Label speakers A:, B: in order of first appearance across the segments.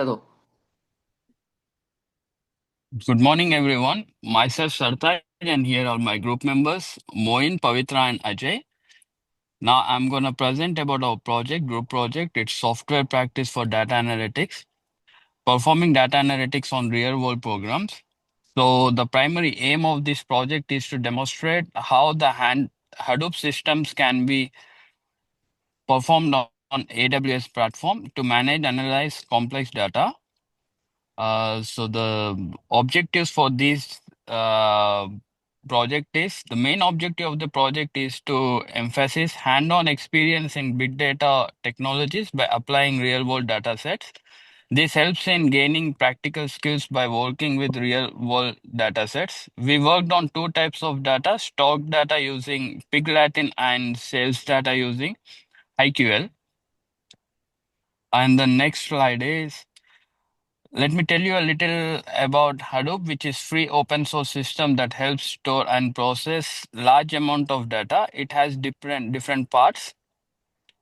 A: दो।
B: Good morning, everyone. Myself Sartaj, and here are my group members, Moin, Pavitra, and Ajay. Now, I'm going to present about our group project. It's software practice for data analytics, performing data analytics on real-world programs. So, the primary aim of this project is to demonstrate how the Hadoop systems can be performed on AWS platform to manage, analyze complex data. So the objectives for this project is the main objective of the project is to emphasize hand-on experience in big data technologies by applying real-world data sets. This helps in gaining practical skills by working with real-world data sets. We worked on two types of data, stock data using Pig Latin and sales data using IQL. And the next slide is let me tell you a little about Hadoop, which is free open source system that helps store and process large amount of data. It has different parts.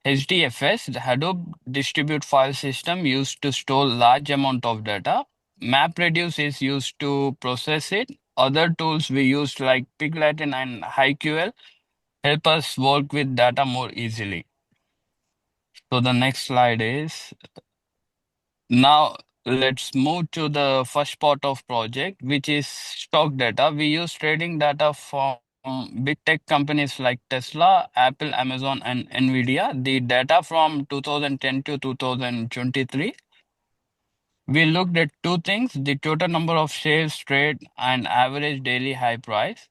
B: HDFS, the Hadoop distribute file system used to store large amount of data. MapReduce is used to process it. Other tools we use like Piglatin and HiQL help us work with data more easily. So the next slide is now let's move to the first part of project, which is stock data. We use trading data from big tech companies like Tesla, Apple, Amazon, and Nvidia. The data from 2010 to 2023. We looked at two things, the total number of shares traded and average daily high price.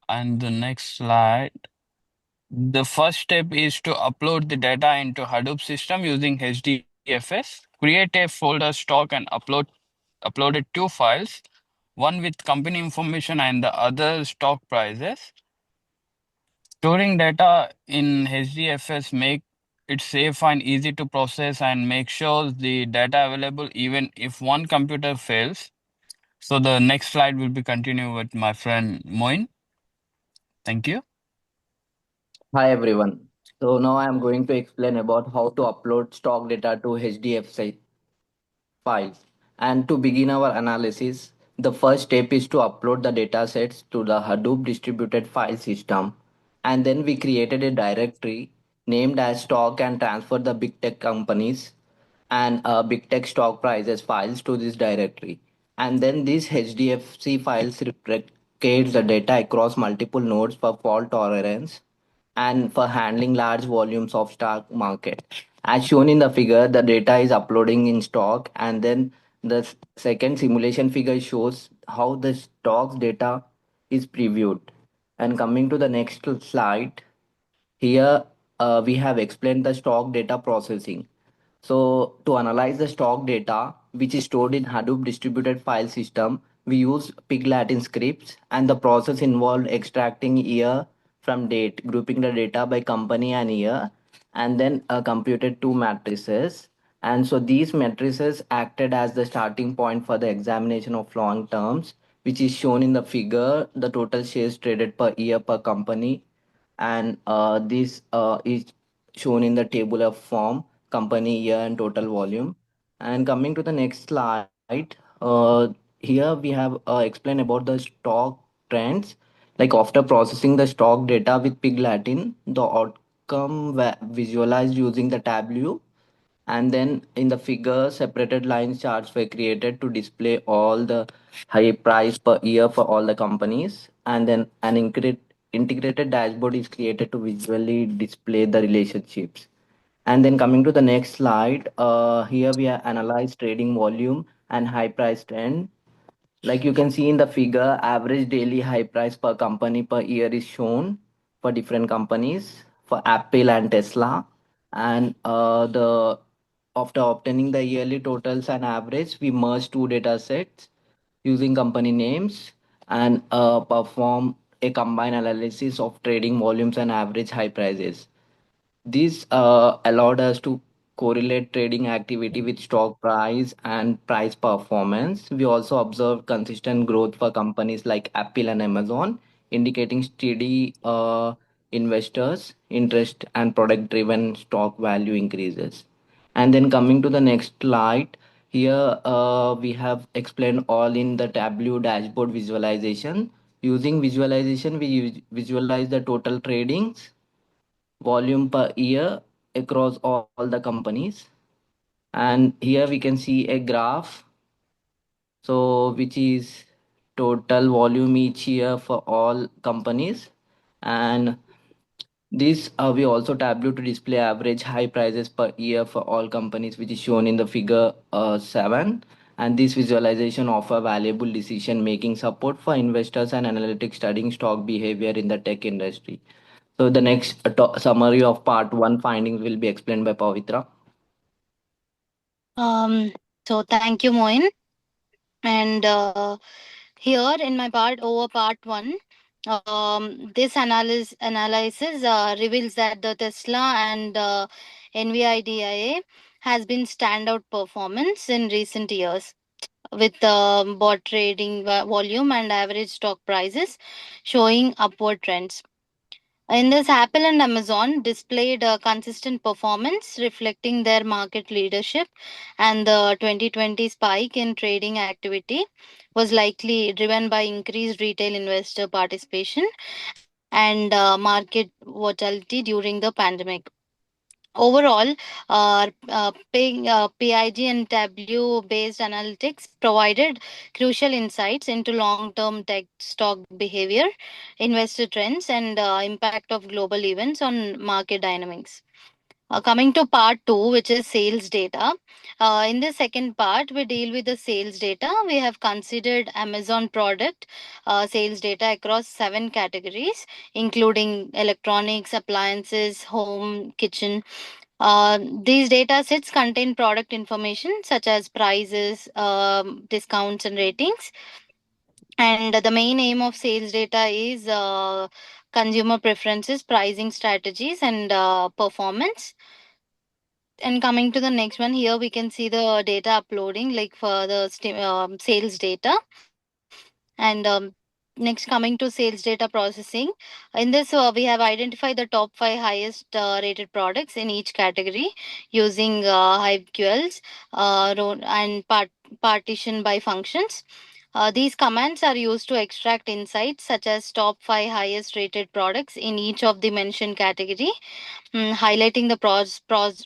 B: And the next slide. The first step is to upload the data into Hadoop system using HDFS. Create a folder stock and uploaded two files, one with company information and the other stock prices. Storing data in HDFS make it safe and easy to process and make sure the data available even if one computer fails. So the next slide will be continue with my friend Moin. Thank you.
A: Hi everyone. So now I am going to explain about how to upload stock data to HDFC files. And to begin our analysis, the first step is to upload the data sets to the Hadoop distributed file system. And then we created a directory named as stock and transferred the big tech companies and big tech stock prices files to this directory. And then these HDFC files replicates the data across multiple nodes for fault tolerance and for handling large volumes of stock market. As shown in the figure, the data is uploading in stock, and then the second simulation figure shows how the stocks data is previewed. And coming to the next slide, here we have explained the stock data processing. So to analyze the stock data, which is stored in Hadoop distributed file system, we use Pig Latin scripts, and the process involved extracting year from date, grouping the data by company and year, and then computed two matrices. And so these matrices acted as the starting point for the examination of long terms, which is shown in the figure, the total shares traded per year per company, and this is shown in the tabular form, company year and total volume. And coming to the next slide, here we have explained about the stock trends. Like after processing the stock data with Pig Latin, the outcome visualized using the tableau, and then in the figure separated line charts were created to display all the high price per year for all the companies, and then an integrated dashboard is created to visually display the relationships. And then coming to the next slide, here we are analyze trading volume and high price trend. Like you can see in the figure, average daily high price per company per year is shown for different companies for Apple and Tesla. And the after obtaining the yearly totals and average, we merge two data sets using company names and perform a combined analysis of trading volumes and average high prices. This allowed us to correlate trading activity with stock price and price performance. We also observed consistent growth for companies like Apple and Amazon, indicating steady investors' interest and product driven stock value increases. And then coming to the next slide, here we have explained all in the Tableau dashboard visualization. Using visualization, we visualize the total tradings volume per year across all the companies. And here we can see a graph, so which is total volume each year for all companies. And this we also tableau to display average high prices per year for all companies, which is shown in the figure 7. And this visualization offer valuable decision making support for investors and analytics studying stock behavior in the tech industry. So the next summary of part 1 findings will be explained by Pavitra.
C: Um, so thank you, Moin. And here in my part over part one, this analysis reveals that the Tesla and NVIDIA has been standout performance in recent years, with bot trading volume and average stock prices showing upward trends. In this, Apple and Amazon displayed a consistent performance, reflecting their market leadership, and the 2020 spike in trading activity was likely driven by increased retail investor participation and market volatility during the pandemic. Overall, PIG and Tableau based analytics provided crucial insights into long term tech stock behavior, investor trends, and impact of global events on market dynamics. Coming to part two, which is sales data. In the second part, we deal with the sales data. We have considered Amazon product sales data across 7 categories, including electronics, appliances, home, kitchen. These data sets contain product information such as prices, discounts, and ratings. And the main aim of sales data is consumer preferences, pricing strategies, and performance. And coming to the next one, here we can see the data uploading, like for the sales data. And next, coming to sales data processing. In this, we have identified the top 5 highest rated products in each category using HiveQLs and partition by functions. These commands are used to extract insights such as top 5 highest rated products in each of the mentioned category, highlighting the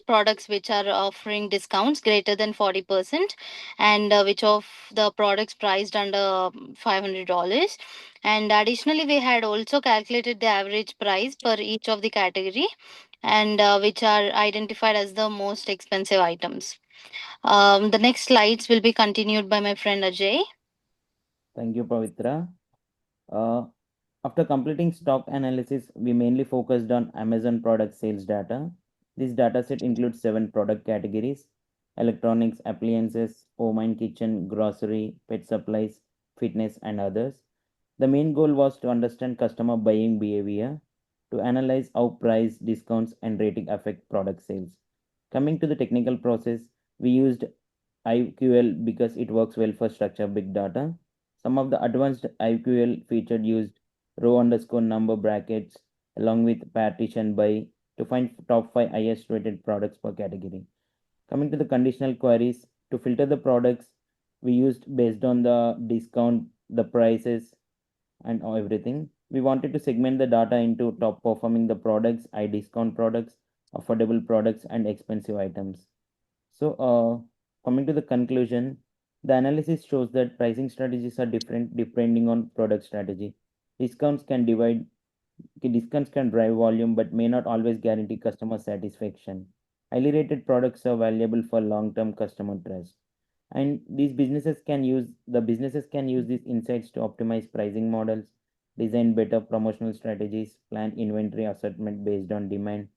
C: products which are offering discounts greater than 40%, and which of the products priced under $500. And additionally, we had also calculated the average price per each of the category, and which are identified as the most expensive items. The next slides will be continued by my friend Ajay.
D: Thank you, Pavitra. Uh, After completing stock analysis, we mainly focused on Amazon product sales data. This dataset includes 7 product categories: electronics, appliances, home and kitchen, grocery, pet supplies, fitness, and others. The main goal was to understand customer buying behavior, to analyze how price, discounts, and rating affect product sales. Coming to the technical process, we used IQL because it works well for structured big data. Some of the advanced IQL featured used row underscore number brackets along with partition by to find top 5 highest rated products per category. Coming to the conditional queries, to filter the products, we used based on the discount, the prices, and everything. We wanted to segment the data into top performing the products, high discount products, affordable products, and expensive items. So, coming to the conclusion, the analysis shows that pricing strategies are different depending on product strategy. Discounts can divide Discounts can drive volume but may not always guarantee customer satisfaction. Highly rated products are valuable for long-term customer trust. And businesses can use these insights to optimize pricing models, design better promotional strategies, plan inventory assortment based on demand,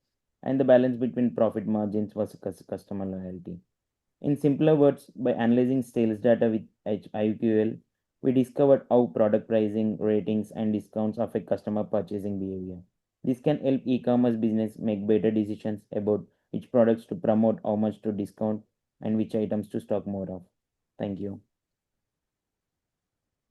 D: and the balance between profit margins versus customer loyalty. In simpler words, by analyzing sales data with IQL, we discovered how product pricing, ratings, and discounts affect customer purchasing behavior. This can help e-commerce business make better decisions about which products to promote, how much to discount, and which items to stock more of. Thank you.